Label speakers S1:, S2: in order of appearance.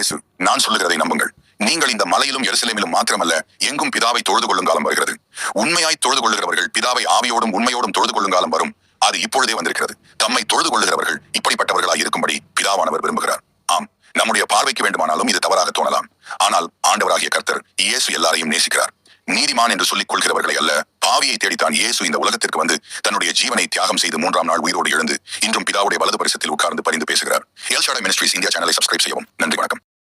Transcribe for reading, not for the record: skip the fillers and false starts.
S1: இயேசு, நான் சொல்லுகிறதை நம்புங்கள். நீங்கள் இந்த மலையிலும் எருசலேமிலும் மாத்திரமல்ல, எங்கும் பிதாவை தொழுது கொள்ளும் காலம் வருகிறது. உண்மையாய் தொழுது கொள்ளுகிறவர்கள் பிதாவை ஆவியோடும் உண்மையோடும் தொழுது கொள்ளும் காலம் வரும். அது இப்பொழுதே வந்திருக்கிறது. தம்மை தொழுது கொள்ளுகிறவர்கள் இப்படிப்பட்டவர்களாய் இருக்கும்படி பிதாவானவர் விரும்புகிறார். ஆம், நம்முடைய பார்வைக்கு வேண்டுமானாலும் இது தவறாக தோணலாம். ஆனால் ஆண்டவராகிய கர்த்தர் இயேசு எல்லாரையும் நேசிக்கிறார். நீதிமான் என்று சொல்லிக் கொள்கிறவர்களை அல்ல, பாவியை தேடித்தான் இயேசு இந்த உலகத்திற்கு வந்து தன்னுடைய ஜீவனை தியாகம் செய்து 3ஆம் நாள் உயிரோடு எழுந்து இன்றும் பிதாவுடைய வலது பரிசத்தில் உட்கார்ந்து பரிந்து பேசுகிறார். எல் ஷாடாய் மினிஸ்ட்ரீஸ் இந்தியா சேனலை சப்ஸ்கிரைப் செய்யவும். நன்றி, வணக்கம்.